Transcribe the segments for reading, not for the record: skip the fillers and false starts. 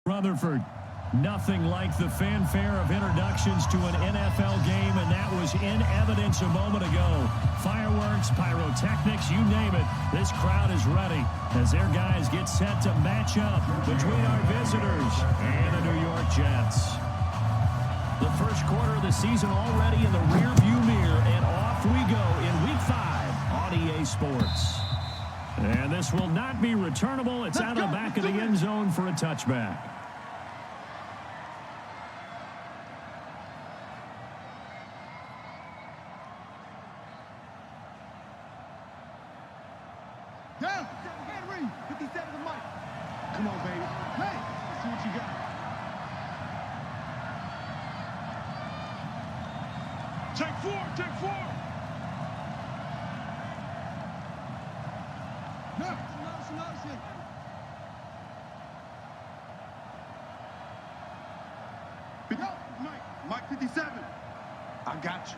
Rutherford. Nothing like the fanfare of introductions to an NFL game, and that was in evidence a moment ago. Fireworks, pyrotechnics, you name it. This crowd is ready as their guys get set to match up between our visitors and the New York Jets. The first quarter of the season already in the rearview mirror, and off we go in Week 5 on EA Sports. And this will not be returnable. It's out of the back of the end zone for a touchback. Down. Henry, 57 to Mike. Come on, baby. Hey, let's see what you got. Take four, take four. No, no. Pick up, Mike 57. I got you.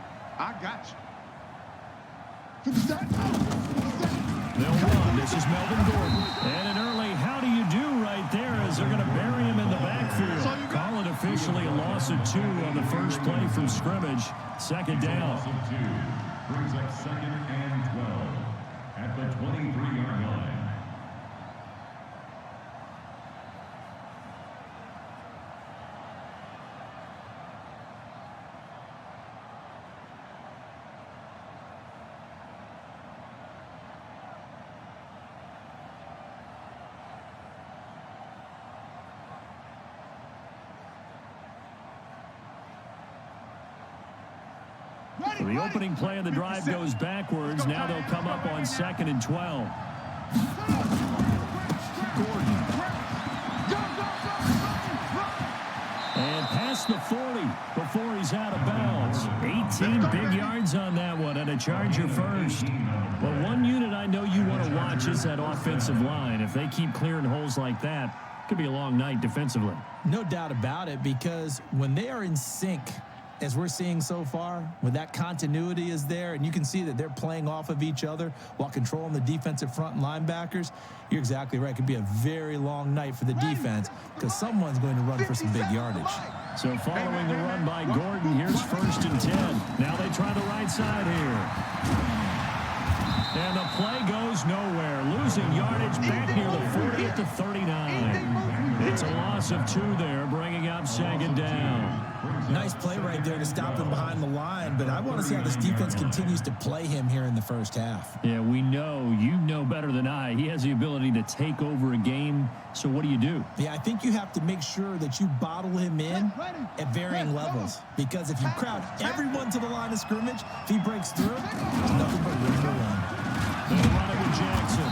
57. They'll run. This is Melvin Gordon. And an early how do you do right there as they're going to bury him in the backfield. Call it officially a loss of 2 on the first play from scrimmage. Second down. Brings up 2nd and 12 at the 23-yard line. The opening play of the drive goes backwards. Now they'll come up on 2nd and 12. Gordon. And past the 40 before he's out of bounds. 18 big yards on that one and a Charger first. Well, one unit I know you want to watch is that offensive line. If they keep clearing holes like that, it could be a long night defensively. No doubt about it, because when they are in sync, as we're seeing so far, when that continuity is there and you can see that they're playing off of each other while controlling the defensive front and linebackers, you're exactly right. It could be a very long night for the defense because someone's going to run for some big yardage. So following the run by Gordon, here's 1st and 10. Now they try the right side here. And the play goes nowhere. Losing yardage back near the 40 at the 39. It's a loss of 2 there, bringing up 2nd down. Nice play right there to stop him behind the line, but I want to see how this defense continues to play him here in the first half. Yeah, we know. You know better than I. He has the ability to take over a game, so what do you do? Yeah, I think you have to make sure that you bottle him in at varying levels, because if you crowd everyone to the line of scrimmage, if he breaks through, it's nothing but room to run. They'll run it with Jackson.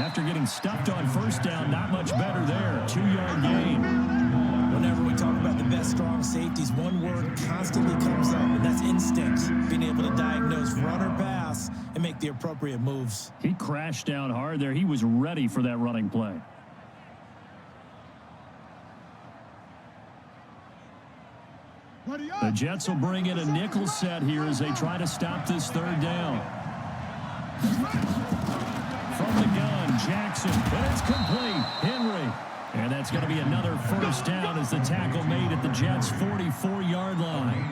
After getting stuffed on 1st down, not much better there. 2-yard gain. Whenever we talk about the best strong safeties, one word constantly comes up, and that's instincts. Being able to diagnose run or pass and make the appropriate moves. He crashed down hard there. He was ready for that running play. The Jets will bring in a nickel set here as they try to stop this 3rd down. From the gun, Jackson, and it's complete. Henry. And that's going to be another 1st down as the tackle made at the Jets' 44-yard line.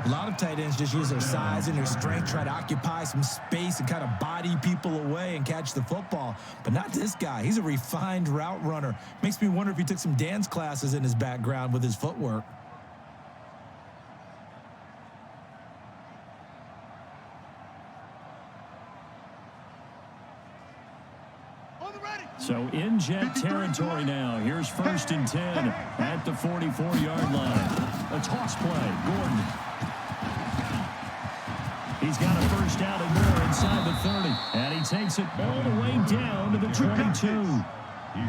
A lot of tight ends just use their size and their strength, try to occupy some space and kind of body people away and catch the football. But not this guy. He's a refined route runner. Makes me wonder if he took some dance classes in his background with his footwork. So in Jet territory now. Here's 1st and 10 at the 44-yard line. A toss play. Gordon. He's got a 1st down and more inside the 30. And he takes it all the way down to the 22.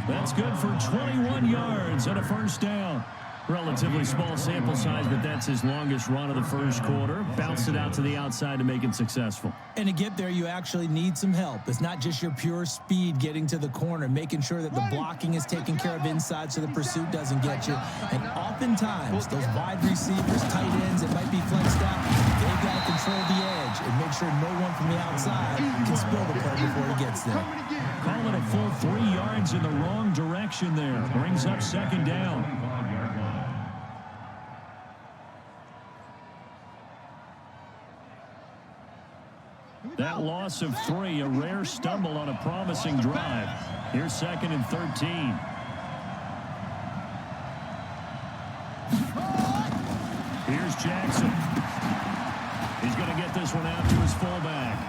That's good for 21 yards and a 1st down. Relatively small sample size, but that's his longest run of the first quarter. Bounced it out to the outside to make it successful. And to get there, you actually need some help. It's not just your pure speed getting to the corner, making sure that the blocking is taken care of inside so the pursuit doesn't get you. And oftentimes, those wide receivers, tight ends that might be flexed out, they've got to control the edge and make sure no one from the outside can spill the play before he gets there. Call it a full 3 yards in the wrong direction there. Brings up second down. That loss of 3, a rare stumble on a promising drive. Here's 2nd and 13. Here's Jackson. He's going to get this one out to his fullback.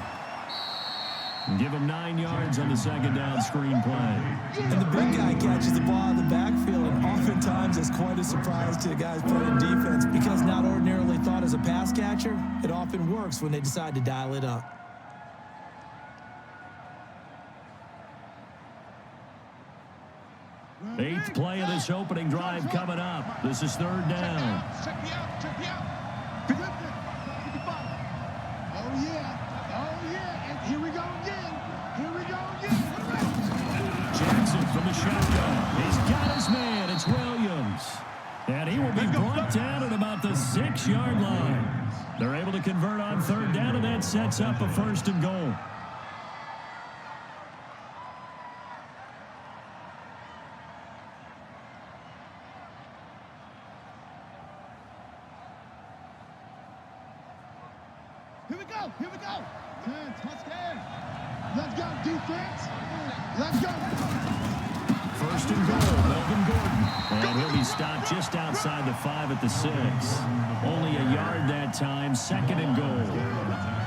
And give him 9 yards on the second down screen play. And the big guy catches the ball in the backfield, and oftentimes it's quite a surprise to the guys playing defense because not ordinarily thought as a pass catcher, it often works when they decide to dial it up. Eighth play of this opening drive coming up. This is 3rd down. Check me out. Check me out. Oh, yeah. Oh, yeah. And here we go again. Here we go again. Jackson from the shotgun. He's got his man. It's Williams. And he will be brought down at about the 6-yard line. They're able to convert on 3rd down, and that sets up a 1st and goal. Here we go. Here we go. Touchdown. Let's go, defense. Let's go. 1st and goal, Melvin Gordon. And he'll be stopped just outside the 5 at the 6. Only a yard that time, 2nd and goal.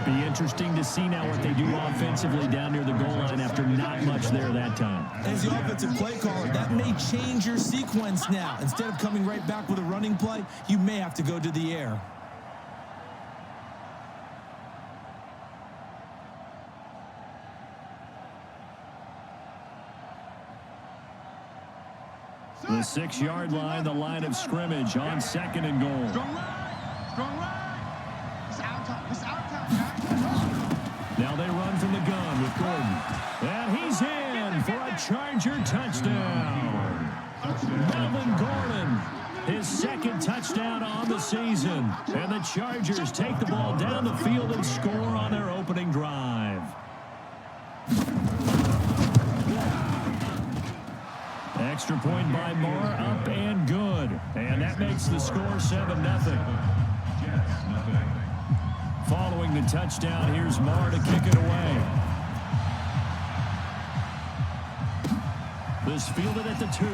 Be interesting to see now what they do offensively down near the goal line after not much there that time. As the offensive play caller, that may change your sequence now. Instead of coming right back with a running play, you may have to go to the air. The 6-yard line, the line of scrimmage on 2nd and goal. Strong ride. Strong ride. It's our time. It's our time, guys. Now they run from the gun with Gordon. And he's in for a Charger touchdown. Melvin Gordon, his 2nd touchdown on the season. And the Chargers take the ball down the field and score on their opening drive. Extra point by Moore, up and good. And that makes the score 7-0. Following the touchdown, here's Moore to kick it away. This fielded at the 2.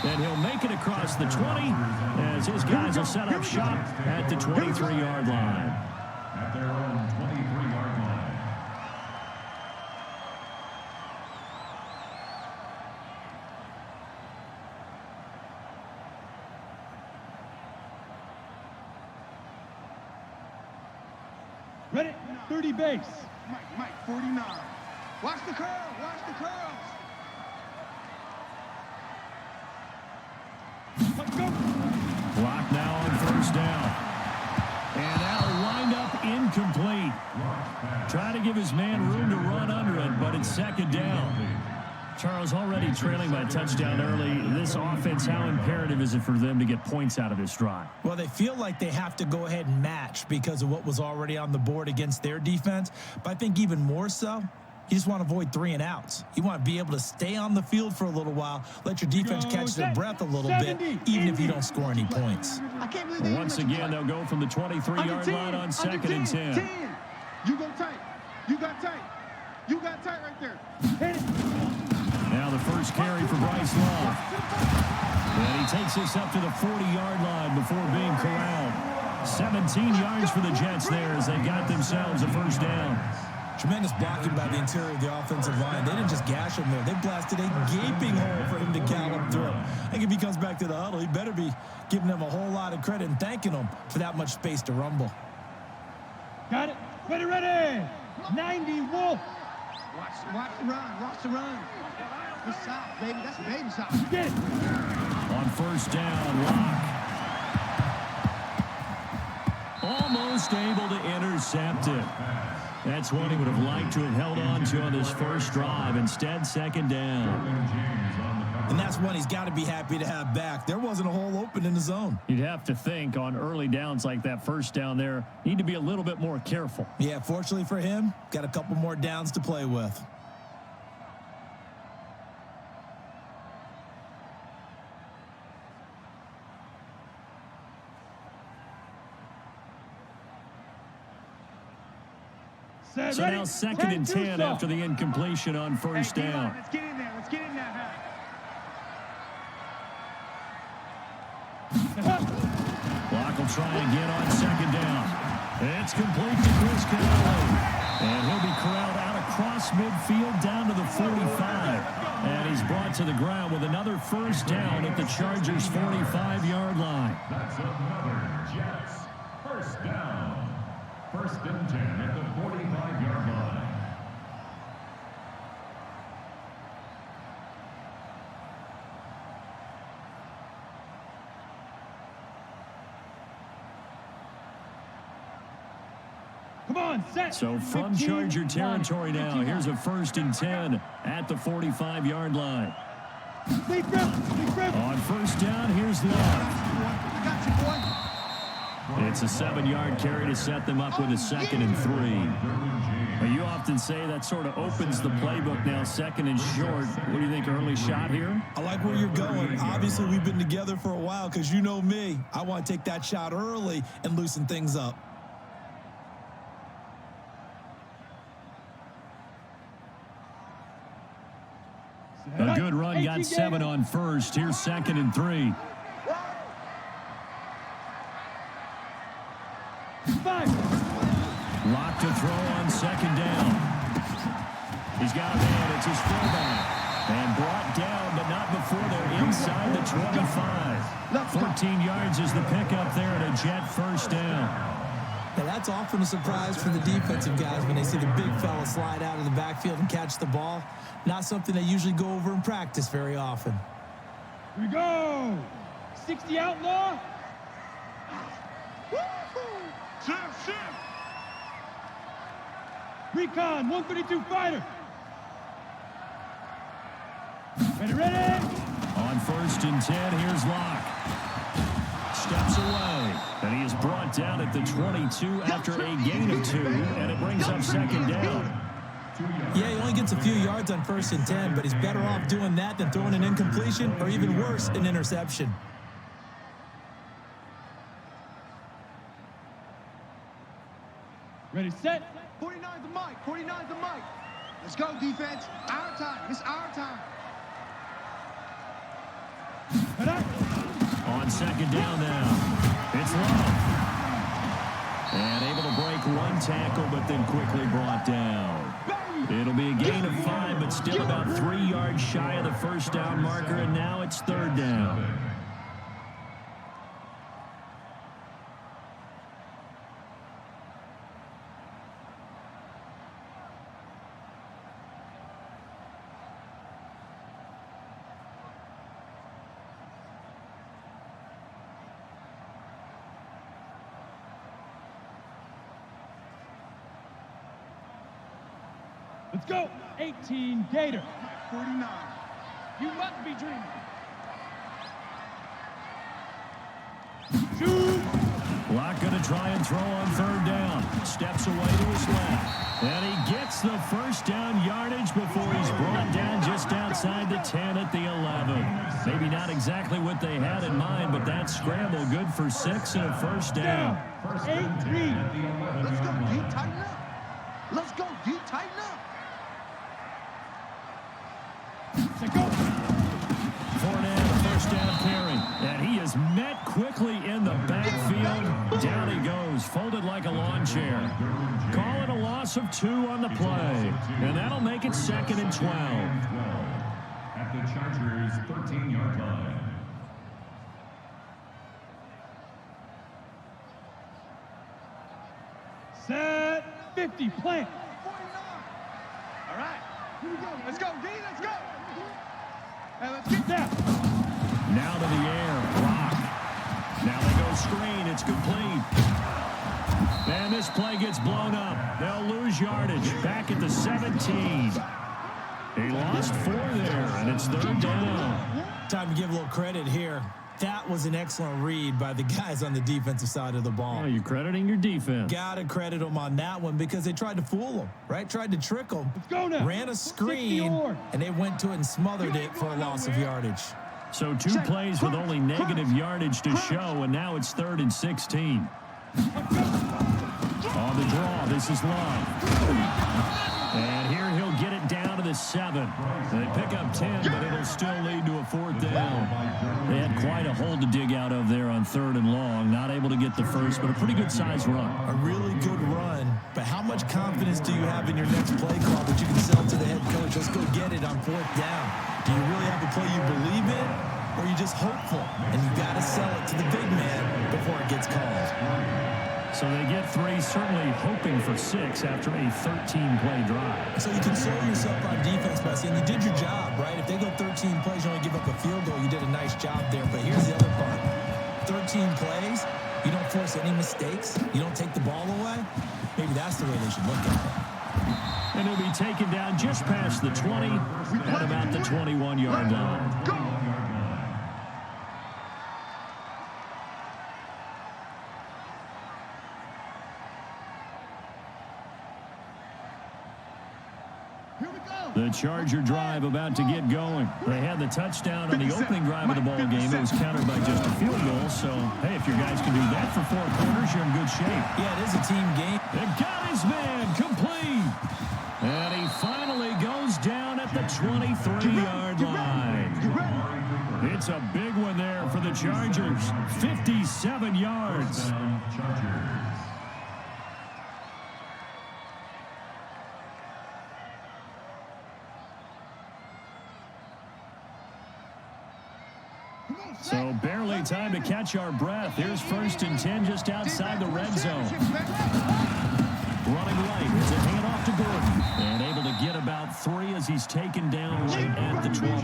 And he'll make it across the 20 as his guys will set up shop at the 23-yard line. At their own 23-yard line. Ready? 30 base. Mike, 49. Watch the curl. Watch the curls. Let's go. Clock now on 1st down. And that'll wind up incomplete. Try to give his man room to run under it, but it's 2nd down. Charles, already trailing by a touchdown early. This offense, how imperative is it for them to get points out of this drive? Well, they feel like they have to go ahead and match because of what was already on the board against their defense. But I think even more so, you just want to avoid 3 and outs. You want to be able to stay on the field for a little while, let your defense catch their breath a little bit, even if you don't score any points. Once again, they'll go from the 23-yard line on 2nd and 10. You go tight. You got tight. You got tight right there. Hit it. Now the first carry for Bryce Love. And he takes this up to the 40-yard line before being corralled. 17 yards for the Jets there as they got themselves a 1st down. Tremendous blocking by the interior of the offensive line. They didn't just gash him there. They blasted a gaping hole for him to gallop through. I think if he comes back to the huddle, he better be giving them a whole lot of credit and thanking them for that much space to rumble. Got it. Ready. 90 Wolf. Watch the run. Watch the run. Good stop, baby. That's a baby stop. Get it. On first down, Locke. Almost able to intercept it. That's one he would have liked to have held on to on this first drive. Instead, second down. And that's one he's got to be happy to have back. There wasn't a hole open in the zone. You'd have to think on early downs like that first down there, need to be a little bit more careful. Yeah, fortunately for him, got a couple more downs to play with. So now second and 10 after the incompletion on first down. Let's get in there. Let's get in there. Locke will try again on second down. It's complete to Chris Conley. And he'll be corralled out across midfield down to the 45. And he's brought to the ground with another first down at the Chargers' 45-yard line. That's another Jets first down. First and 10 at the 45-yard line. Come on, set. So from Charger territory now, here's a first and 10 at the 45-yard line. On first down, here's Locke. It's a 7-yard carry to set them up with a second and 3. Well, you often say that sort of opens the playbook now, second and short. What do you think, early shot here? I like where you're going. Obviously, we've been together for a while because you know me. I want to take that shot early and loosen things up. A good run, got 7 on first. Here's second and 3. 5. Locke to throw on second down. He's got a man. It's his fullback. And brought down, but not before they're inside the 25. 14 yards is the pickup there and a Jet first down. Now, that's often a surprise for the defensive guys when they see the big fella slide out of the backfield and catch the ball. Not something they usually go over in practice very often. Here we go. 60 outlaw. Recon, 132 fighter. Ready. On first and 10, here's Locke. Steps away. And he is brought down at the 22 after a gain of 2. And it brings up second down. Yeah, he only gets a few yards on first and 10, but he's better off doing that than throwing an incompletion or even worse, an interception. Ready, set. 49's the mic. 49's the mic. Let's go, defense. Our time. It's our time. On second down now, it's Love. And able to break one tackle, but then quickly brought down. It'll be a gain of 5, but still about 3 yards shy of the first down marker, and now it's third down. Let's go. 18 Gator. 49. You must be dreaming. Shoot. Locke going to try and throw on third down. Steps away to his left. And he gets the first down yardage before he's brought down just outside the 10 at the 11. Maybe not exactly what they had in mind, but that scramble good for 6 and a first down. 8 read. Let's go, D. Tighten up. Let's go, D. Tighten up. Fournette, first down carry. And he is met quickly in the backfield. Down he goes, folded like a lawn chair. Call it a loss of 2 on the play. And that'll make it second and 12. At the Chargers' 13-yard line. Set. 50. Plant. 49. All right. Here we go. Let's go, D. Let's go. Hey, let's get that. Now to the screen. It's complete. And this play gets blown up. They'll lose yardage back at the 17. He lost 4 there, and it's 3rd down. Time to give a little credit here. That was an excellent read by the guys on the defensive side of the ball. Oh, you're crediting your defense. Got to credit them on that one because they tried to fool them, right? Tried to trick them. Let's go now. Ran a screen, and they went to it and smothered it for a loss of yardage. So 2 plays with only negative yardage to show, and now it's 3rd and 16. On the draw, this is Love. And here he'll get it down to the 7. They pick up 10, but it'll still lead to a 4th down. They had quite a hole to dig out of there on 3rd and long. Not able to get the first, but a pretty good size run. A really good run, but how much confidence do you have in your next play call that you can sell to the head coach? Let's go get it on 4th down. Do you really have a play you believe in, or are you just hopeful? And you got to sell it to the big man before it gets called. So they get 3, certainly hoping for 6 after a 13-play drive. So you console yourself on defense by saying you did your job, right? If they go 13 plays, you only give up a field goal, you did a nice job there. But here's the other part. 13 plays, you don't force any mistakes, you don't take the ball away. Maybe that's the way they should look at it. And he'll be taken down just past the 20 at about the 21-yard line. The Charger drive about to get going. They had the touchdown on the opening drive of the ball game. It was countered by just a field goal. So, hey, if your guys can do that for 4 quarters, you're in good shape. Yeah, it is a team game. They got his man complete. And he finally goes down at the 23-yard line. It's a big one there for the Chargers. 57 yards. So barely time to catch our breath. Here's 1st and 10 just outside the red zone. Running right. It's a handoff to Gordon. And able to get about 3 as he's taken down right at the 20.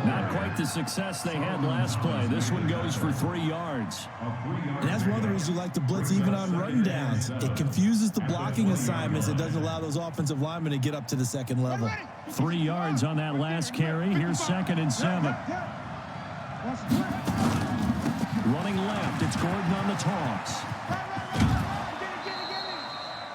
Not quite the success they had last play. This one goes for 3 yards. And that's one of the reasons you like to blitz even on run downs. It confuses the blocking assignments. It doesn't allow those offensive linemen to get up to the 2nd level. 3 yards on that last carry. Here's 2nd and 7. Running left, it's Gordon on the toss.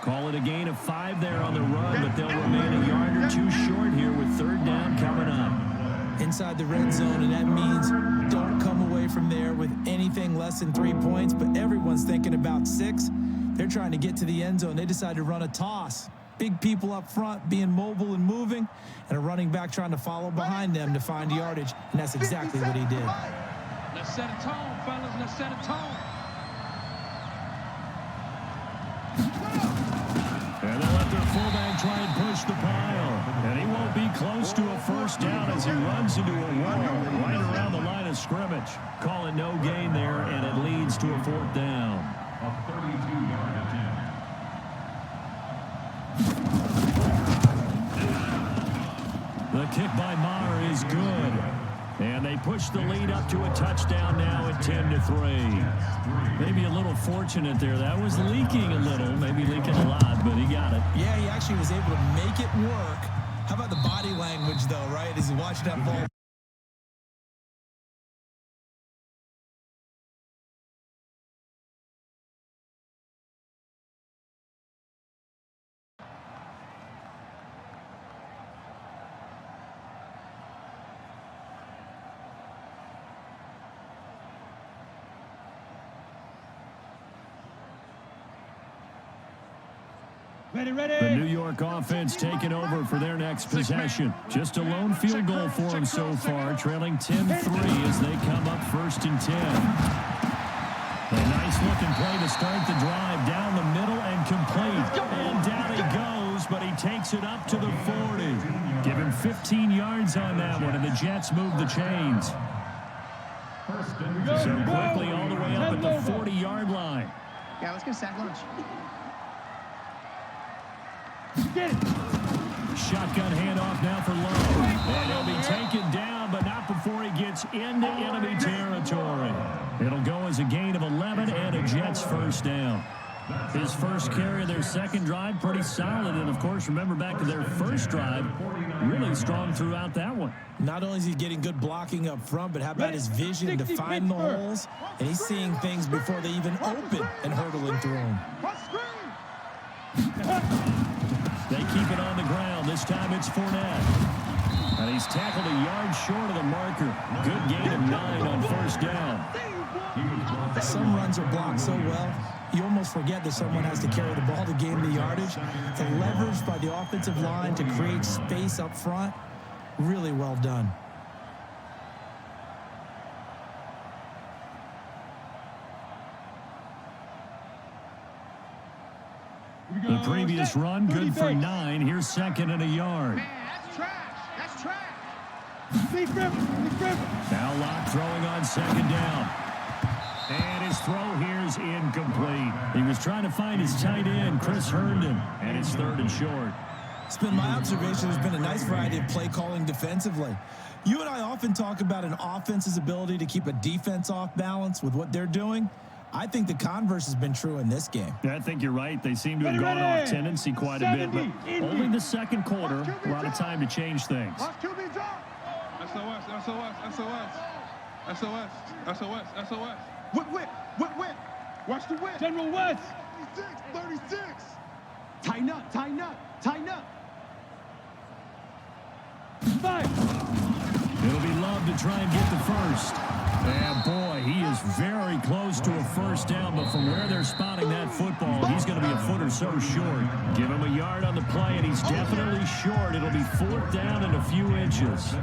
Call it a gain of 5 there on the run, but they'll remain a yard or 2 short here with 3rd down coming up. Inside the red zone, and that means don't come away from there with anything less than 3 points, but everyone's thinking about 6. They're trying to get to the end zone. They decided to run a toss. Big people up front being mobile and moving, and a running back trying to follow behind them to find yardage, and that's exactly what he did. Let's set a tone, fellas. Let's set a tone. And they'll let their fullback try and push the pile. And he won't be close to a 1st down as he runs into a wall right around the line of scrimmage. Call it no gain there, and it leads to a 4th down. A 32-yard attempt. The kick by Maher is good. And they push the lead up to a touchdown now at 10-3. Maybe a little fortunate there. That was leaking a little, maybe leaking a lot, but he got it. Yeah, he actually was able to make it work. How about the body language, though, right? As he watched that ball. Ready, ready. The New York offense taking over for their next possession. Just a lone field goal for them so far, trailing 10-3 as they come up 1st and 10. A nice-looking play to start the drive down the middle and complete. And down he goes, but he takes it up to the 40. Give him 15 yards on that one, and the Jets move the chains. So quickly all the way up at the 40-yard line. Yeah, let's get a sack lunch. Get it. Shotgun handoff now for Lowe. And he'll be taken down, but not before he gets into enemy territory. It'll go as a gain of 11 and a Jets first down. His first carry of their second drive, pretty solid. And, of course, remember back to their first drive, really strong throughout that one. Not only is he getting good blocking up front, but how about his vision to find the holes? And he's seeing things before they even open and hurdling through them. They keep it on the ground. This time it's Fournette. And he's tackled a yard short of the marker. Good gain of 9 on first down. Some runs are blocked so well, you almost forget that someone has to carry the ball to gain the yardage. The leverage by the offensive line to create space up front, really well done. The previous run, good for 9. Here's second and a yard. Man, that's trash. That's trash. Big River. Now Locke throwing on second down. And his throw here is incomplete. He was trying to find his tight end, Chris Herndon, and it's third and short. It's been my observation there's been a nice variety of play calling defensively. You and I often talk about an offense's ability to keep a defense off balance with what they're doing. I think the converse has been true in this game. I think you're right. They seem to have gone off tendency quite a bit, but only the second quarter, a lot of time to change things. SOS. Whip. Watch the whip. General West. 36. Tighten up. 5. It'll be Love to try and get the first. And boy, he is very close to a first down, but from where they're spotting that football, he's going to be a foot or so short. Give him a yard on the play, and he's definitely short. It'll be fourth down and a few inches.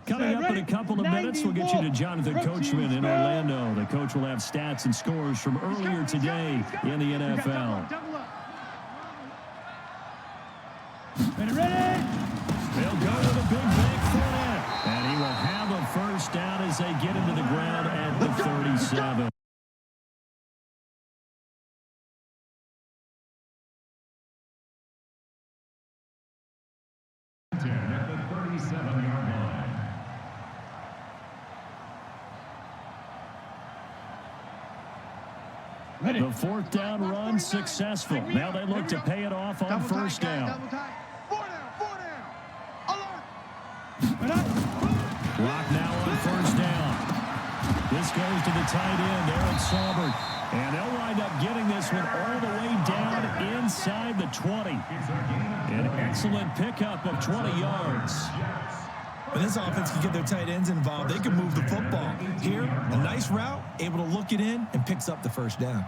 Coming up in a couple of minutes, we'll get you to Jonathan Coachman in Orlando. The coach will have stats and scores from earlier today in the NFL. Ready? They'll go with a big Fournette, and he will have a first down as they get into the ground at the 37. At the 37-yard line. The fourth down run successful. Now they look to pay it off on first down. Double tight. 4 down. Alert. Lock now on first down. This goes to the tight end, Aaron Saubert. And they'll wind up getting this one all the way down inside the 20. An excellent pickup of 20 yards. When this offense can get their tight ends involved, they can move the football. Here, a nice route, able to look it in, and picks up the first down.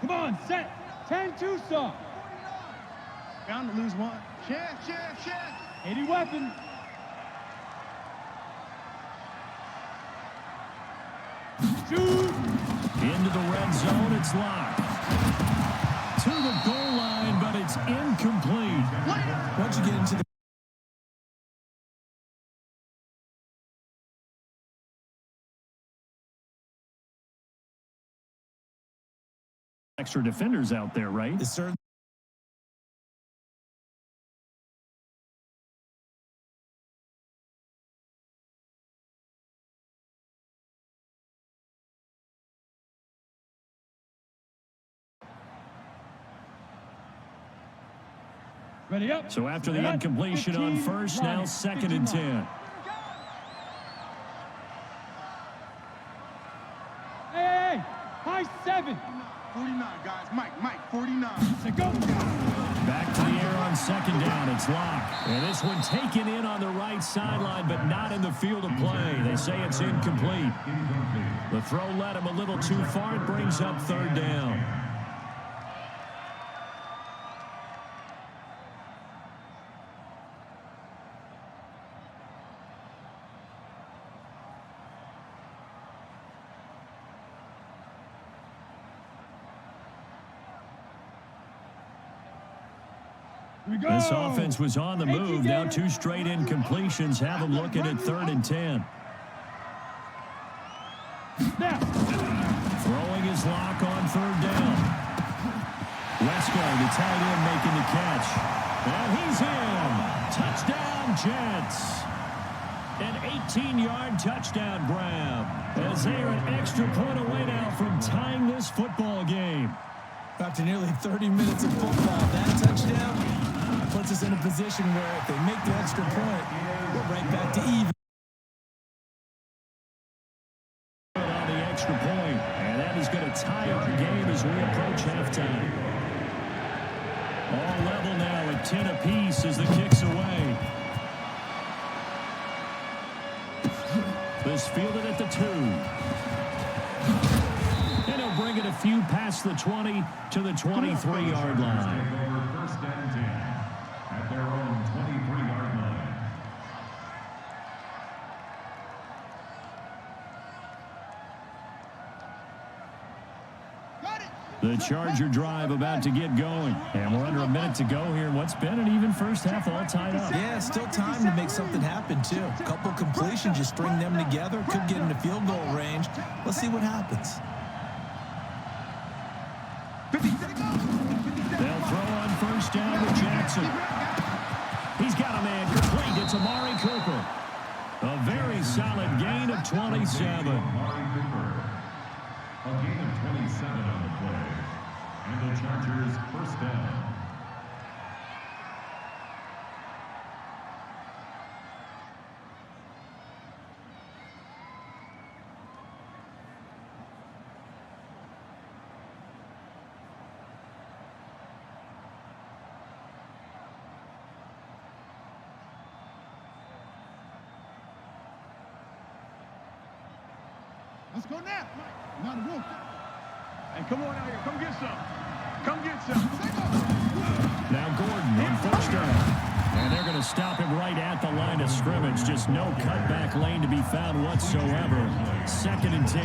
Come on, set. 10-2 saw. Bound to lose one. Chef. 80 weapon. Shoot. Into the red zone, it's Locked. To the goal line, but it's incomplete. Once you get into the extra defenders out there, right? it's certain Ready up. So after the incompletion on first, now second and 10. Hey, high 7. 49, guys. Mike, 49. So go. Back to the air on second down. It's Locked. And this one taken in on the right sideline, but not in the field of play. They say it's incomplete. The throw led him a little too far. It brings up third down. This offense was on the move. Now 2 straight incompletions have them looking at 3rd and 10. Throwing his lock on 3rd down. Wesco, the tight end, making the catch. And he's in. Touchdown, Jets. An 18-yard touchdown grab. As they are an extra point away now from tying this football game. After nearly 30 minutes of football, that touchdown puts us in a position where if they make the extra point, we're right back to even. On the extra point, and that is going to tie our game as we approach halftime. All level now at 10 apiece as the kick's away. This fielded at the 2. And he'll bring it a few past the 20 to the 23-yard line. First and 10 at their own 23-yard line. The Charger drive about to get going. And we're under a minute to go here. What's been an even first half all tied up. Yeah, still time to make something happen, too. A couple completions, just string them together. Could get into field goal range. Let's see what happens. They'll throw on first down with Jackson. He's got a man complete. It's Amari Cooper. A very solid gain of 27. Amari Cooper. A gain of 27 on the play. And the Chargers first down. Let's go now. Not a roof. Hey, come on out here. Come get some. Come get some. Now Gordon on first down. And they're going to stop him right at the line of scrimmage. Just no cutback lane to be found whatsoever. 2nd and 10.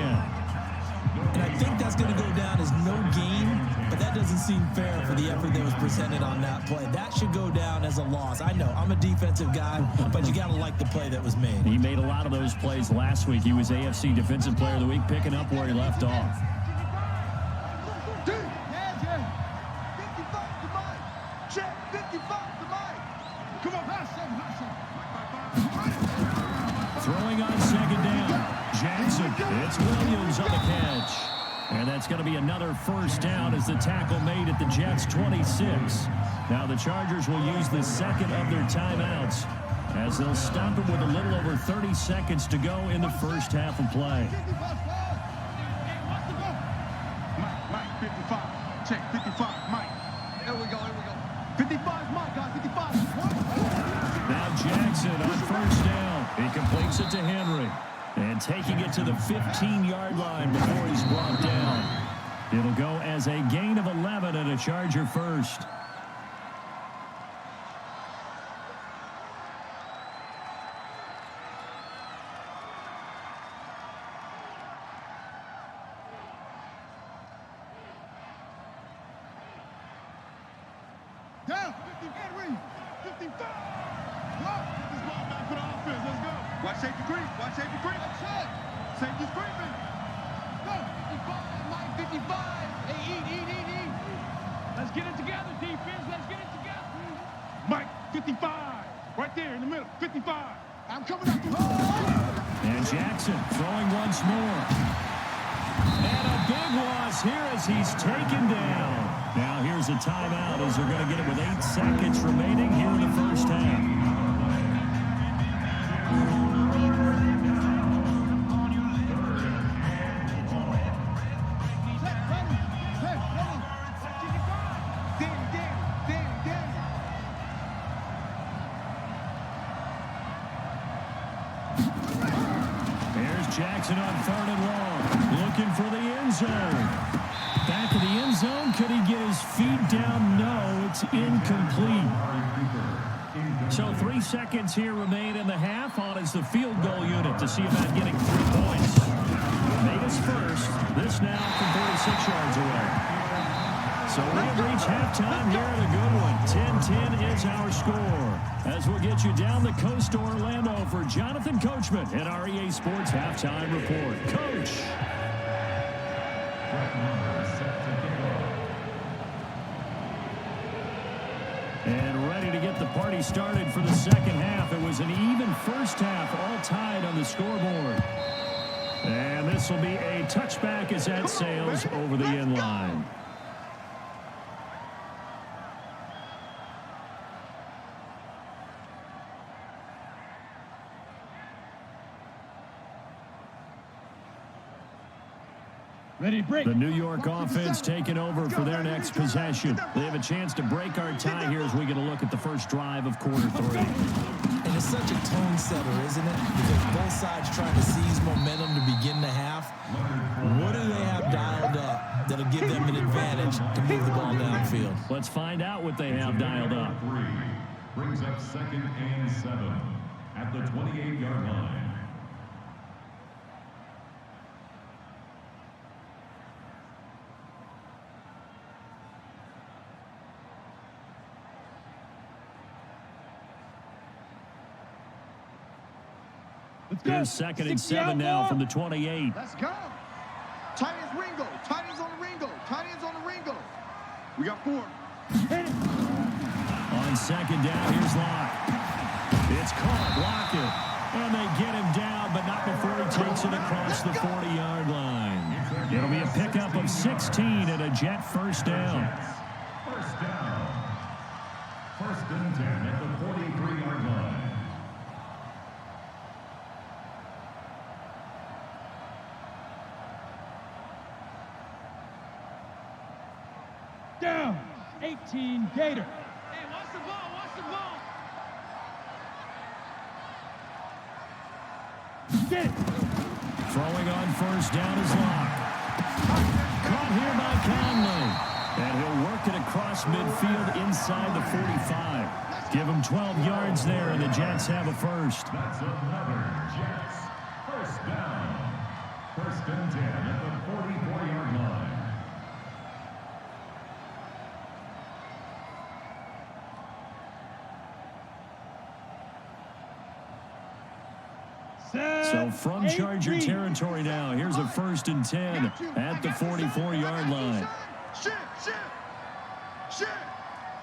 And I think that's going to go down as no gain, but that doesn't seem fair for the effort that was presented on that play. That should go down as a loss. I know, I'm a defensive guy, but you got to like the play that was made. He made a lot of those plays last week. He was AFC Defensive Player of the Week, picking up where he left off. Throwing on 2nd down. Jackson. It's Williams on the catch. And that's going to be another first down as the tackle made at the Jets' 26. Now the Chargers will use the second of their timeouts as they'll stop it with a little over 30 seconds to go in the first half of play. Mike, 55. Check, 55, Mike. Here we go. 55 Mike, guys, 55. Now Jackson on first down. He completes it to Henry. And taking it to the 15-yard line before he's brought down. It'll go as a gain of 11 and a Charger first. Down, 50, Henry, 55. Go. Get this ball back for the offense. Let's go. Watch safety creep. That's it. Safety's creeping. Go. 55, Mike, 55. Hey, eat. Let's get it together, defense. Let's get it together. Mike, 55. Right there in the middle. 55. I'm coming up. And Jackson throwing once more. And a big loss here as he's taken down. Now here's a timeout as they're going to get it with 8 seconds remaining here in the first half. Jackson on 3rd and long, looking for the end zone. Back of the end zone, could he get his feet down? No, it's incomplete. So 3 seconds here remain in the half. On is the field goal unit to see about getting 3 points. Made his first. This now from 46 yards away. So So we have reached halftime here at a good one. 10-10 is our score. As we'll get you down the coast to Orlando for Jonathan Coachman at our EA Sports Halftime Report. Coach. And ready to get the party started for the second half. It was an even first half, all tied on the scoreboard. And this will be a touchback as that sails over the end line. Ready to break. The New York offense taking over for their next possession. They have a chance to break our tie here as we get a look at the first drive of quarter 3. And it's such a tone setter, isn't it? Because both sides trying to seize momentum to begin the half. What do they have dialed up that'll give them an advantage to move the ball downfield? Let's find out what they have dialed up. Brings up 2nd and 7 at the 28-yard line. Here's 2nd and 7 now from the 28. Let's go. Tight ends Ringo. Tight ends on the Ringo. Tight ends on the Ringo. We got 4. On 2nd down, here's Locke. It's caught, Lockett. And they get him down, but not before he takes it across the 40-yard line. It'll be a pickup of 16 and a Jet first down. First down. 1st and 10 at the 43-yard line. Down. 18 Gator. Hey, watch the ball. Watch the ball. Get it. Throwing on first down is Locke. Caught here by Conley. And he'll work it across midfield inside the 45. Give him 12 yards there, and the Jets have a first. That's another Jets. First down. 1st and 10 at the 44-yard line. So from Charger territory now, here's a 1st and 10 at the 44-yard line. Shift.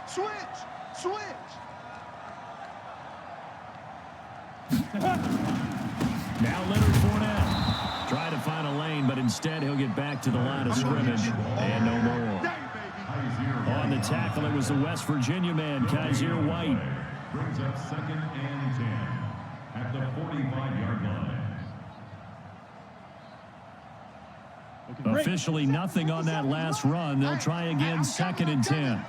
Switch. Now Leonard Fournette. Try to find a lane, but instead he'll get back to the line of scrimmage. And no more. On the tackle, it was the West Virginia man, Kaiser White. Brings up 2nd and 10 at the 45-yard line. Officially nothing on that last run. They'll try again, 2nd and 10.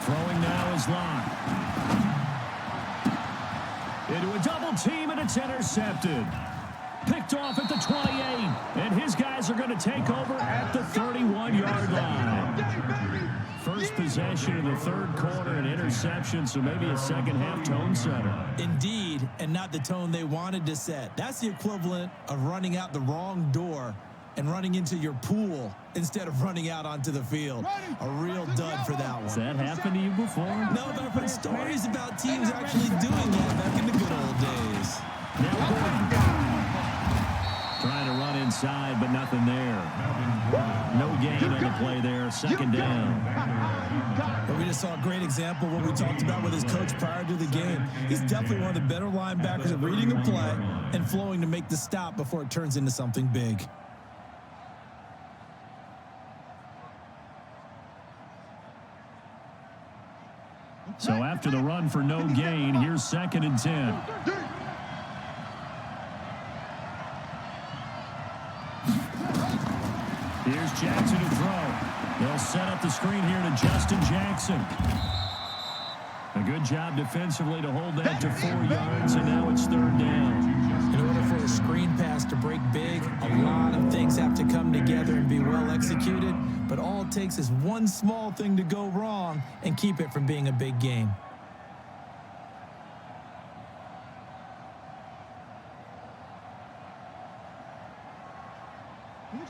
Throwing now is Locke. Into a double team, and it's intercepted. Picked off at the 28, and his guys are going to take over at the 31-yard line. First possession of the third quarter, an interception, so maybe a second-half tone setter. Indeed, and not the tone they wanted to set. That's the equivalent of running out the wrong door and running into your pool instead of running out onto the field. A real dud for that one. Has that happened to you before? No, but I've heard stories about teams actually doing that back in the good old days. Now Gordon. Trying to run inside, but nothing there. No gain on the play there. 2nd down. But we just saw a great example of what we talked about with his coach prior to the game. He's definitely one of the better linebackers at reading a play and flowing to make the stop before it turns into something big. So after the run for no gain, here's 2nd and 10. Here's Jackson to throw. They'll set up the screen here to Justin Jackson. A good job defensively to hold that to 4 yards, and now it's 3rd down. In order for a screen pass to break big, a lot of things have to come together and be well executed, but all it takes is one small thing to go wrong and keep it from being a big game.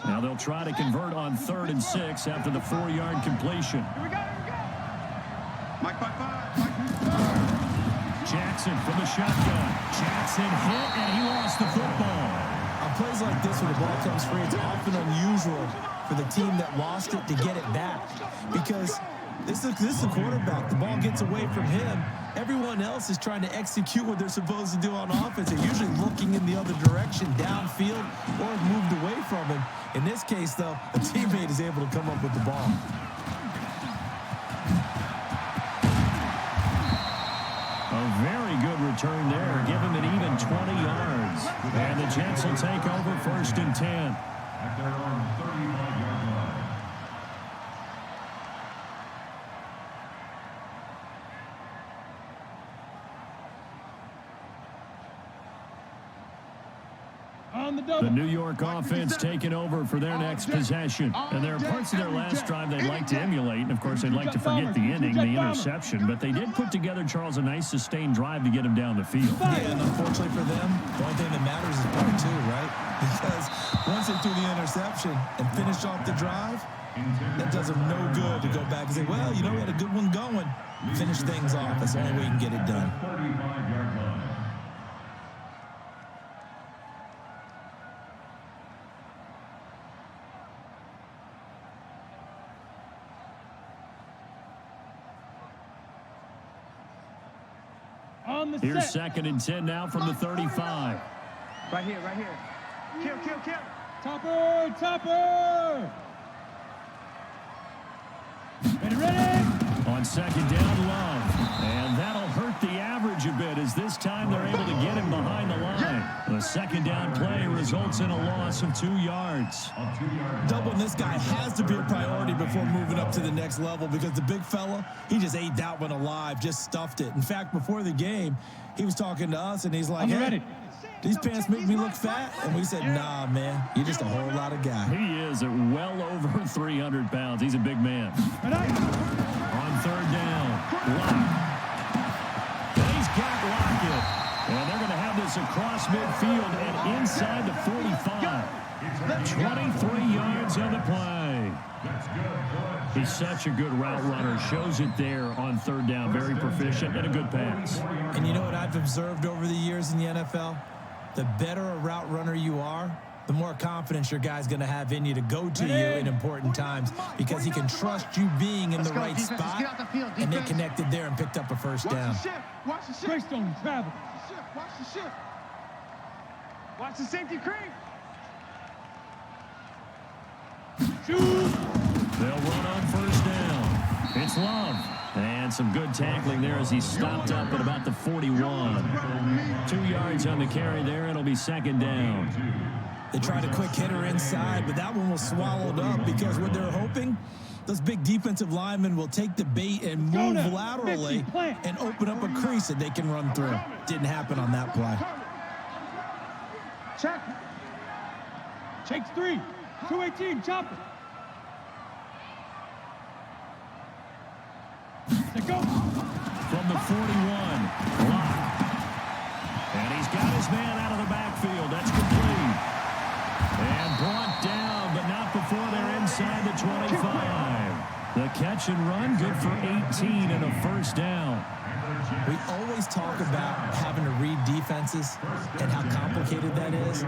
Now they'll try to convert on 3rd and 6 after the 4-yard completion. Here we go. Mike by 5. Jackson from the shotgun. Jackson hit, and he lost the football. On plays like this where the ball comes free, it's often unusual for the team that lost it to get it back, because this is a quarterback. The ball gets away from him. Everyone else is trying to execute what they're supposed to do on offense. They're usually looking in the other direction, downfield, or moved away from him. In this case, though, a teammate is able to come up with the ball. A very good return there. Give him an even 20 yards. And the Jets will take over 1st and 10. At their own 35-yard line. The New York offense taking over for their next possession. And there are parts of their last drive they'd like to emulate. And, of course, they'd like to forget the ending, the interception. But they did put together, Charles, a nice sustained drive to get him down the field. Yeah, and unfortunately for them, the only thing that matters is part 2, right? Because once they threw the interception and finished off the drive, that does them no good to go back and say, well, you know, we had a good one going. Finish things off. That's the only way you can get it done. 35-yard line. Here's 2nd and 10 now from the 35. Right here. Kill. Topper! Ready? On 2nd down, Love. And that'll hurt the average a bit as this time they're able to get him behind the line. The 2nd down play results in a loss of 2 yards. Doubling this guy has to be a priority before moving up to the next level, because the big fella, he just ate that one alive, just stuffed it. In fact, before the game, he was talking to us, and he's like, hey, these pants make me look fat? And we said, nah, man, you're just a whole lot of guy. He is at well over 300 pounds. He's a big man. On 3rd down, Lock. He's got Lockett. And they're going to have this across midfield and inside the 45. 23 yards on the play. He's such a good route runner. Shows it there on 3rd down. Very proficient and a good pass. And you know what I've observed over the years in the NFL? The better a route runner you are, the more confidence your guy's going to have in you to go to you in important times, because he can trust you being in the right spot, and they connected there and picked up a 1st down. Watch the shift. Greystone travel. Watch the shift. Watch the safety creep. Shoot! They'll run on 1st down. It's Love. And some good tackling there as he stopped up at about the 41. 2 yards on the carry there. It'll be 2nd down. They tried a quick hitter inside, but that one was swallowed up, because what they're hoping, those big defensive linemen will take the bait and move laterally and open up a crease that they can run through. Didn't happen on that play. Check. Shakes 3. 218, chopper. Let's go. From the 41, Lock. And he's got his man out of the backfield. That's complete. And brought down, but not before they're inside the 25. The catch and run, good for 18 and a 1st down. We always talk about having to read defenses and how complicated that is.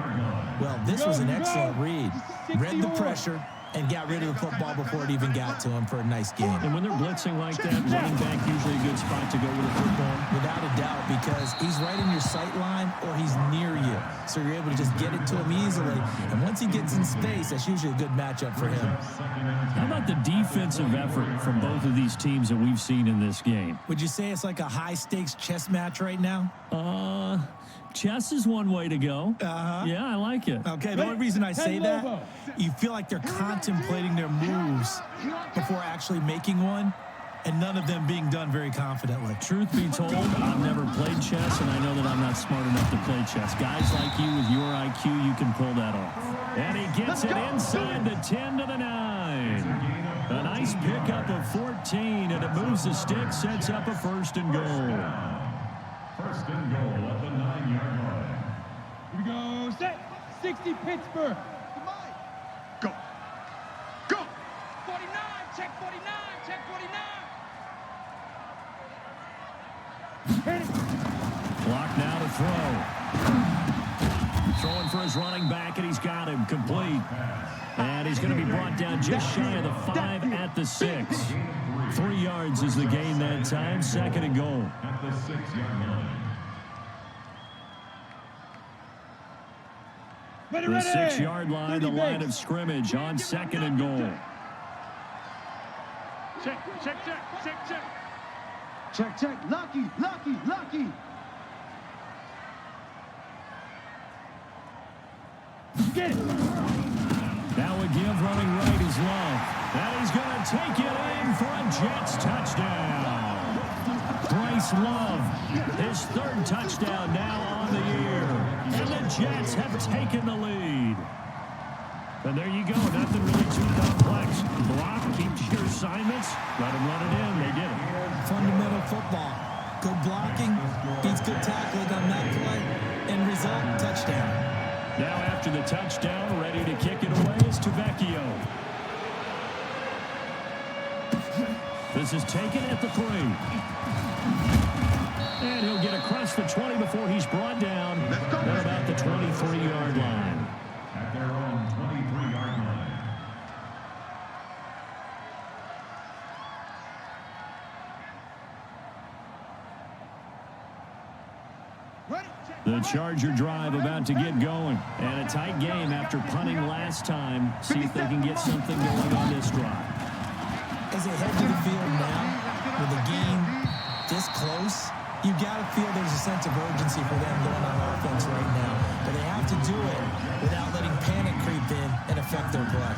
Well, this was an excellent read. Read the pressure and got rid of the football before it even got to him for a nice game. And when they're blitzing like that, running back usually a good spot to go with the football. Without a doubt, because he's right in your sight line or he's near you. So you're able to just get it to him easily. And once he gets in space, that's usually a good matchup for him. How about the defensive effort from both of these teams that we've seen in this game? Would you say it's like a high-stakes chess match right now? Chess is one way to go. Yeah, I like it. Okay, the only reason I say that, you feel like they're contemplating their moves before actually making one, and none of them being done very confidently. Truth be told, I've never played chess, and I know that I'm not smart enough to play chess. Guys like you with your IQ, you can pull that off. And he gets it inside the 10 to the 9. A nice pickup of 14, and it moves the stick, sets up a 1st and goal. 1st and goal at the 9-yard line. Here we go. Set. 60 Pittsburgh. Go. throw. Throwing for his running back, and he's got him complete. And he's going to be brought down just shy of the 5 at the 6. 3 yards is the gain that time. 2nd and goal. At the 6-yard line. The 6-yard line, the line of scrimmage on 2nd and goal. Check, check, check, check, check. Check, check. Lucky, lucky, lucky. Get it. That would give running right is Love. And he's going to take it in for a Jets touchdown. Bryce Love, his 3rd touchdown now on the year. And the Jets have taken the lead. And there you go. Nothing really too complex. Block, keep to your assignments. Let them run it in. They did it. Fundamental football. Good blocking, beats good tackling on that play. End result, touchdown. Now after the touchdown, ready to kick it away is Tavecchio. This is taken at the 3. And he'll get across the 20 before he's brought down at about the 23-yard line. At their own 23-yard line. The Charger drive about to get going. And a tight game after punting last time. See if they can get something going on this drive. As they head to the field now, with the game this close, you got to feel there's a sense of urgency for them going on offense right now. But they have to do it without letting panic creep in and affect their play.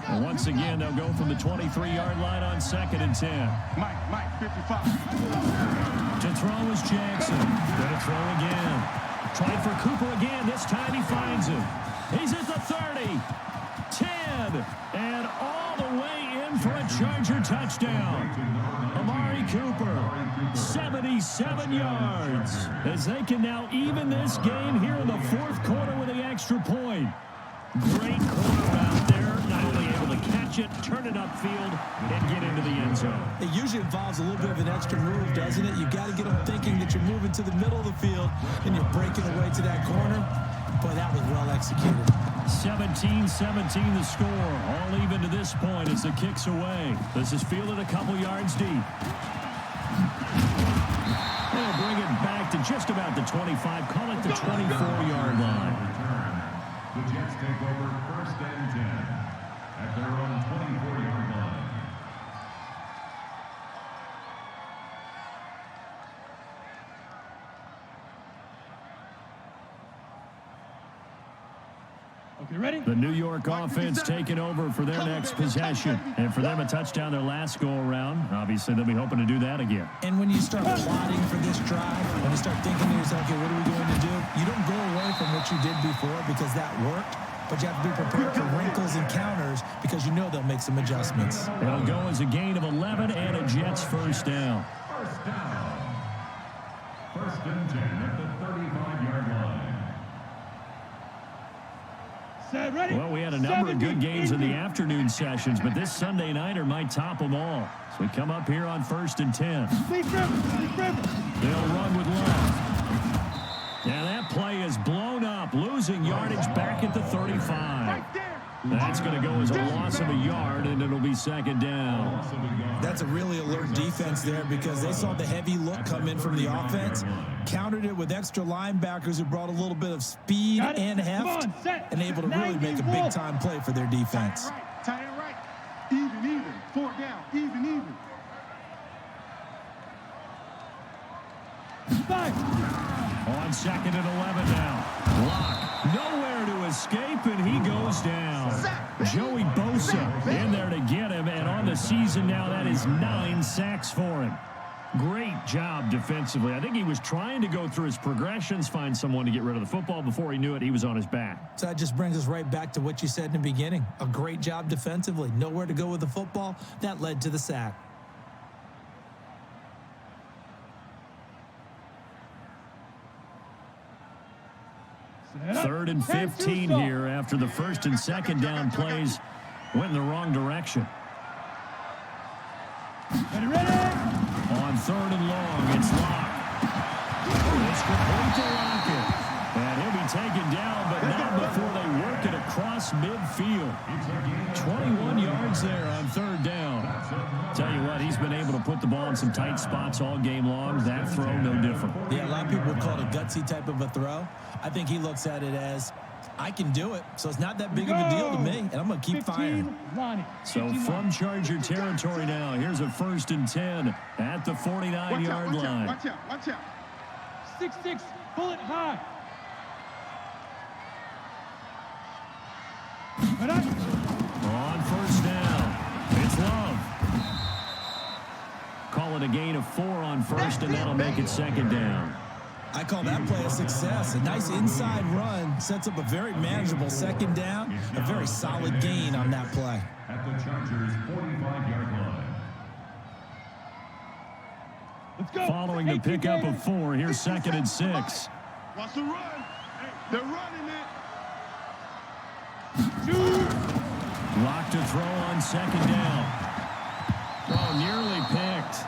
And once again, they'll go from the 23-yard line on 2nd and 10. Mike, 55. To throw is Jackson. Going to throw again. Tried for Cooper again. This time he finds him. He's at the 30, 10, and all the way in for a Charger touchdown. Amari Cooper, 77 yards, as they can now even this game here in the 4th quarter with the extra point. Great corner out there, not only able to catch it, turn it upfield, and get into the end zone. It usually involves a little bit of an extra move, doesn't it? You've got to get them thinking that you're moving to the middle of the field and you're breaking away to that corner. Boy, that was well executed. 17-17 the score. All even to this point as the kick's away. This is fielded a couple yards deep. They'll bring it back to just about the 25. Call it the 24-yard line. The Jets take over 1st and 10 at their own 24-yard line. Okay, ready? The New York offense taking over for their next possession. And for them, a touchdown their last go-around. Obviously, they'll be hoping to do that again. And when you start plotting for this drive, when you start thinking to yourself, okay, what are we going to do? You don't go away from what you did before because that worked. But you have to be prepared for wrinkles and counters because you know they'll make some adjustments. It'll go as a gain of 11 and a Jets 1st down. 1st down. 1st and 10 at the 35-yard line. Set, ready? Well, we had a number of good games in the afternoon sessions, but this Sunday nighter might top them all. So we come up here on 1st and 10. Sleep river. They'll run with Love. Now that play is blown up, losing yardage back at the 35. That's going to go as a loss of a yard, and it'll be 2nd down. That's a really alert defense there because they saw the heavy look come in from the offense, countered it with extra linebackers who brought a little bit of speed and heft, and able to really make a big-time play for their defense. Tight end right. Even. 4th down. Even. 5. On 2nd and 11 now. Block. Nowhere to escape, and he goes down. Joey Bosa in there to get him, and on the season now, that is 9 sacks for him. Great job defensively. I think he was trying to go through his progressions, find someone to get rid of the football. Before he knew it, he was on his back. So that just brings us right back to what you said in the beginning. A great job defensively. Nowhere to go with the football. That led to the sack. Third and 15 here after the 1st and 2nd down plays Went in the wrong direction. Ready? On 3rd and long, it's Locke. It's complete to Lockett. And he'll be taken down, but not before they work it across midfield. 21 yards there on 3rd down. Tell you what, he's been able to put the ball in some tight spots all game long. That throw, no different. Yeah, a lot of people would call it a gutsy type of a throw. I think he looks at it as, I can do it, so it's not that big of a deal to me, and I'm going to keep firing. So from Charger territory now, here's a 1st and 10 at the 49-yard line. Watch out. 6-6, bullet high. On 1st down, it's Love. Call it a gain of 4 on 1st, and that'll make it 2nd down. I call that play a success. A nice inside run sets up a very manageable 2nd down. A very solid gain on that play. At the Chargers' 45-yard line. Let's go. Following the pickup of 4, here's 2nd and 6. Wants to run. They're running it. Lock to throw on 2nd down. Oh, nearly picked.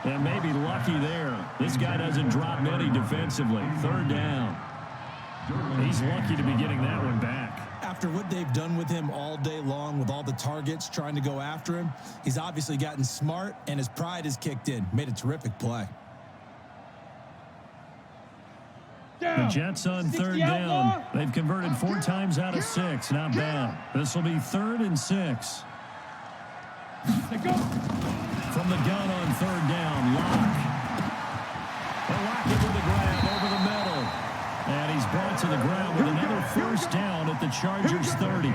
And maybe lucky there. This guy doesn't drop many defensively. 3rd down. He's lucky to be getting that one back. After what they've done with him all day long with all the targets trying to go after him, he's obviously gotten smart, and his pride has kicked in. Made a terrific play. The Jets on 3rd down. They've converted 4 times out of 6. Not bad. This will be 3rd and 6. From the gun on 3rd down, Locke. Lockett with the grab over the middle. And he's brought to the ground with another 1st down at the Chargers 30. I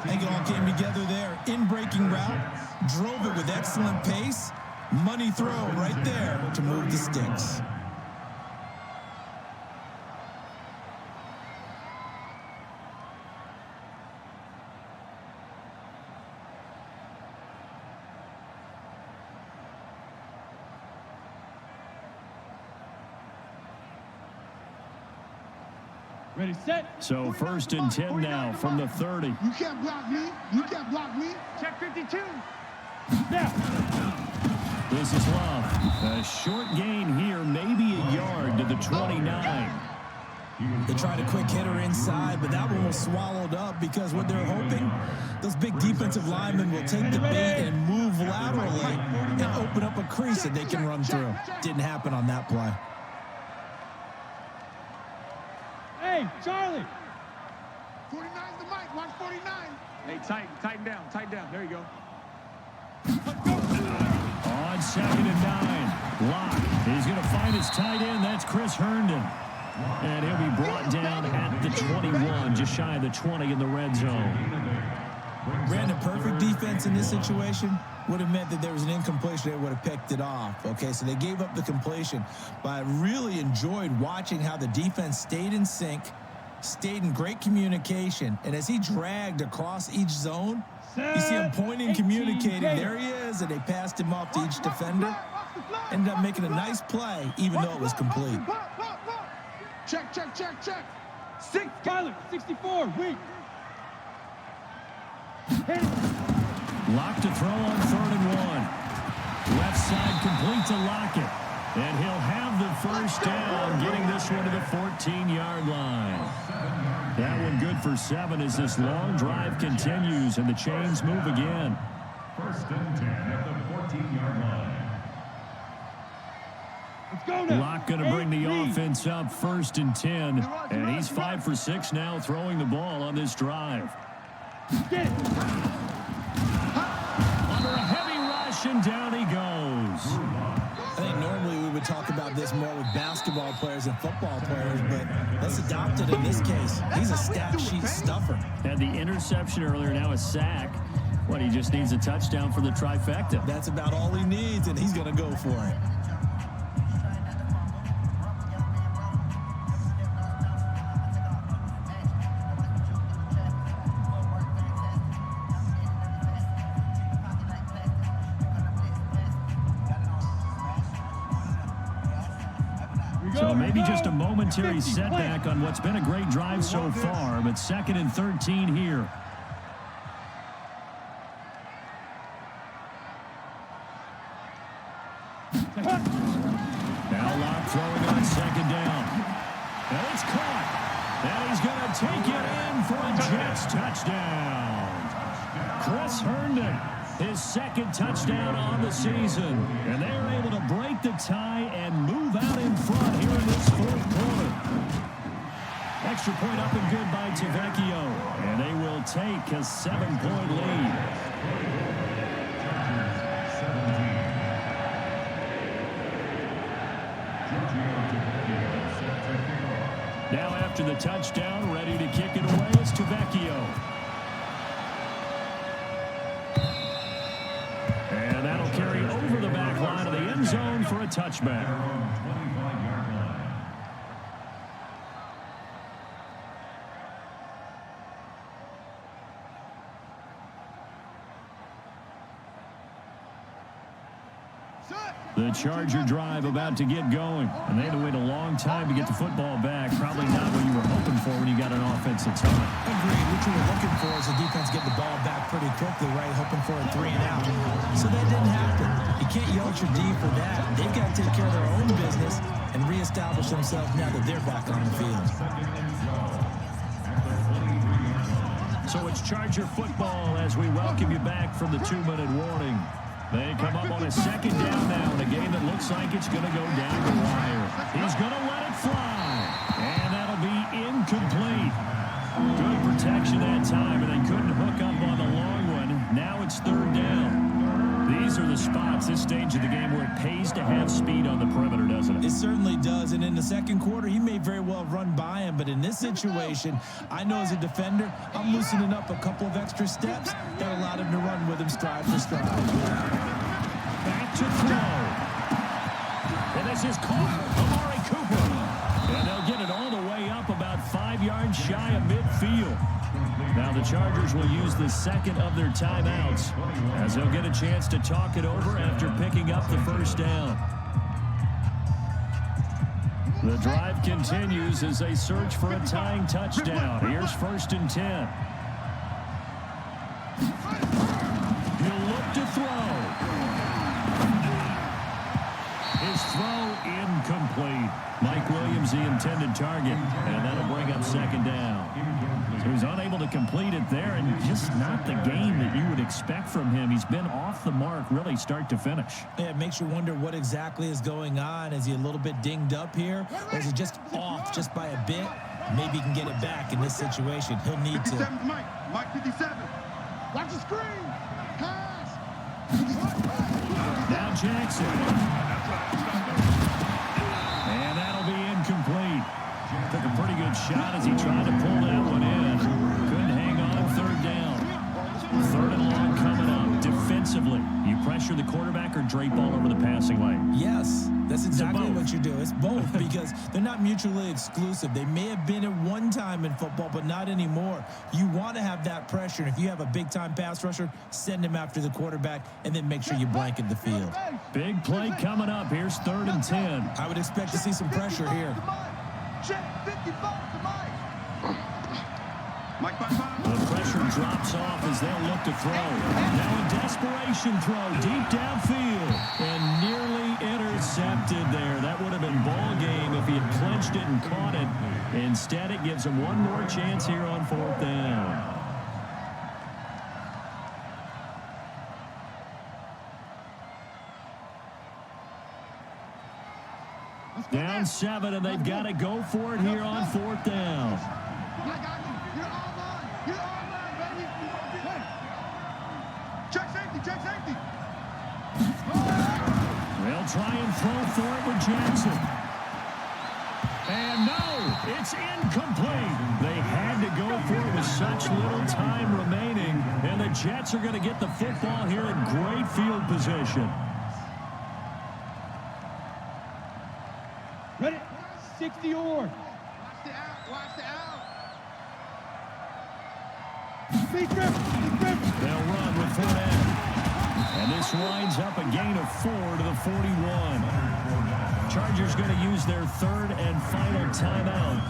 think it all came together there. In-breaking route. Drove it with excellent pace. Money throw right there to move the sticks. Ready, set. So 1st and 10 now from the 30. You can't block me. Check 52. Now. This is Love. A short gain here, maybe a yard to the 29. They tried a quick hitter inside, but that one was swallowed up because what they're hoping, those big defensive linemen will take the bait and move laterally and open up a crease that they can run through. Didn't happen on that play. Hey, Charlie. 49's the mic. Watch 49. Hey, tighten down. There you go. On 2nd and 9. Locke. He's going to find his tight end. That's Chris Herndon. And he'll be brought down at the 21, just shy of the 20 in the red zone. Brandon, perfect defense in this situation would have meant that there was an incompletion. They would have picked it off. Okay, so they gave up the completion. But I really enjoyed watching how the defense stayed in sync, stayed in great communication. And as he dragged across each zone, you see him pointing, communicating. There he is, and they passed him off to each defender. Ended up making a nice play, even though it was complete. Check. 6, Pilot, 64, weak. Hit it. Lock to throw on 3rd and 1. Left side complete to Lockett. And he'll have the 1st down, getting this one to the 14-yard line. That one good for 7 as this long drive continues and the chains move again. 1st and 10 at the 14-yard line. Let's go now. Locke going to bring the offense up 1st and 10. And he's 5 for 6 now throwing the ball on this drive. Get it. Under a heavy rush, and down he goes. I think normally we would talk about this more with basketball players and football players, but let's adopt it in this case. He's a stat sheet stuffer. Had the interception earlier, now a sack. What, he just needs a touchdown for the trifecta. That's about all he needs, and he's going to go for it. So maybe just a momentary setback on what's been a great drive so far, but 2nd and 13 here. on second down. And it's caught. And he's going to take it in for a Jets touchdown. Chris Herndon, his second touchdown on the season. And they are able to break the tie and move out in front here in this fourth quarter. Extra point up and good by Tavecchio. And they will take a 7-point lead. Now after the touchdown, ready to kick it away is Tavecchio. And that'll carry over the back line of the end zone for a touchback. The Charger drive about to get going. And they had to wait a long time to get the football back. Probably not what you were hoping for when you got an offensive tie. Agreed. What you were looking for is the defense getting the ball back pretty quickly, right? Hoping for a 3-and-out. So that didn't happen. You can't yell at your D for that. They've got to take care of their own business and reestablish themselves now that they're back on the field. So it's Charger football as we welcome you back from the 2-minute warning. They come up on a second down now in a game that looks like it's going to go down the wire. He's going to let it fly. And that'll be incomplete. Good protection that time, and they couldn't hook up on the long one. Now it's third down. These are the spots, this stage of the game, where it pays to have speed on the perimeter, doesn't it? It certainly does. And in the second quarter, he may very well run by him. But in this situation, I know as a defender, I'm loosening up a couple of extra steps that allowed him to run with him stride for stride. Back to throw. And this is caught. Amari Cooper. And they'll get it all the way up about 5 yards shy of midfield. Now the Chargers will use the second of their timeouts as they'll get a chance to talk it over after picking up the first down. The drive continues as they search for a tying touchdown. Here's 1st and 10. He'll look to throw. His throw incomplete. Mike Williams, the intended target, and that'll bring up second down. So he's unable to complete it there, and just not the game that you would expect from him. He's been off the mark, really, start to finish. Yeah, it makes you wonder what exactly is going on. Is he a little bit dinged up here, or is he just off just by a bit? Maybe he can get it back in this situation. He'll need to. 57's Mike. Mike 57. Watch the screen. Pass. Now Jackson. And that'll be incomplete. Took a pretty good shot as he tried to pull that one in. Couldn't hang on. Third down. 3rd and long coming up. Defensively, you pressure the quarterback or drape all over the passing lane? Yes, that's exactly what you do. It's both because they're not mutually exclusive. They may have been at one time in football, but not anymore. You want to have that pressure. And if you have a big-time pass rusher, send him after the quarterback and then make sure you blanket the field. Big play coming up. Here's 3rd and 10. I would expect to see some pressure here. Check 55 to Mike. Mike 55. The pressure drops off as they'll look to throw. Now a desperation throw deep downfield and nearly intercepted there. That would have been ball game if he had clenched it and caught it. Instead, it gives him one more chance here on 4th down. Down 7, and they've got to go for it here on 4th down. I got you. You're all mine. You're all mine, baby. Hey. Check safety. Check safety. They'll try and throw for it with Jackson. And no, it's incomplete. They had to go for it with such little time remaining. And the Jets are going to get the football here in great field position. Ready? 60 or. Watch the out. Watch the out. Speed grip. Speed grip. They'll run with Fournette. And this winds up a gain of 4 to the 41. Chargers going to use their 3rd and final timeout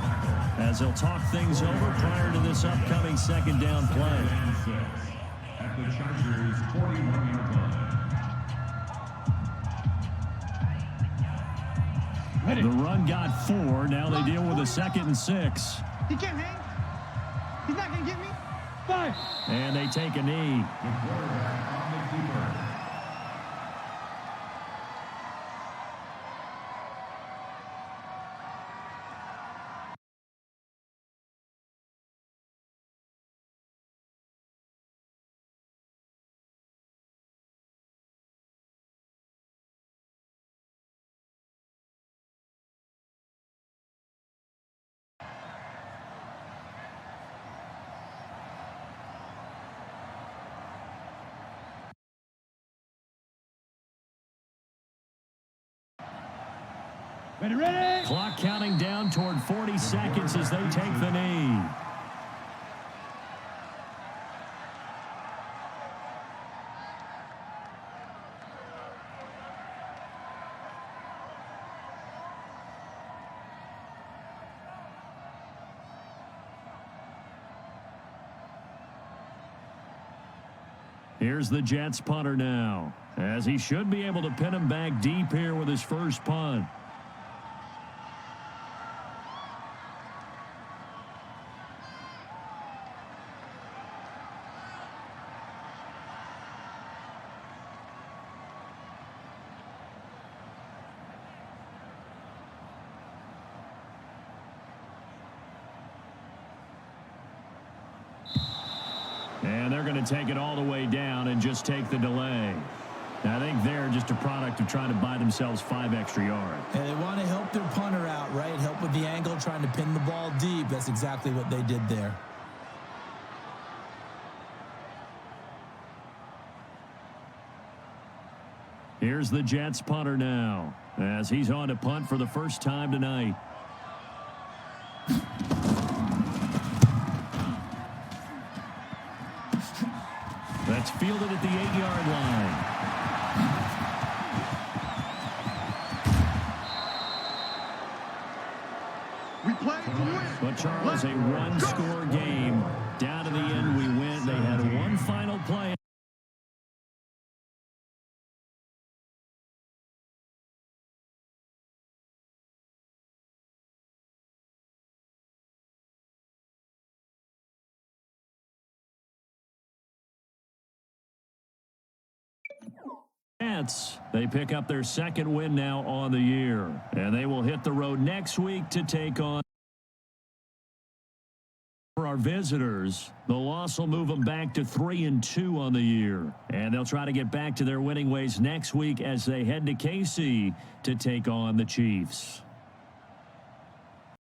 as they'll talk things over prior to this upcoming 2nd down play. At the Chargers' 41-yard line. The run got 4. Now they deal with a 2nd and 6. He can't hang. He's not going to get me. 5. And they take a knee. The quarterback on the keeper. Ready. Clock counting down toward 40 seconds as they take the knee. Here's the Jets punter now, as he should be able to pin him back deep here with his first punt. And they're going to take it all the way down and just take the delay. I think they're just a product of trying to buy themselves 5 extra yards. And they want to help their punter out, right? Help with the angle, trying to pin the ball deep. That's exactly what they did there. Here's the Jets punter now, as he's on to punt for the first time tonight. That's fielded at the 8-yard line. We played to win. But Charles, a one-score game. Down to the end, we win. They had one final play. They pick up their 2nd win now on the year, and they will hit the road next week to take on our visitors. The loss will move them back to 3-2 on the year, and they'll try to get back to their winning ways next week as they head to KC to take on the Chiefs.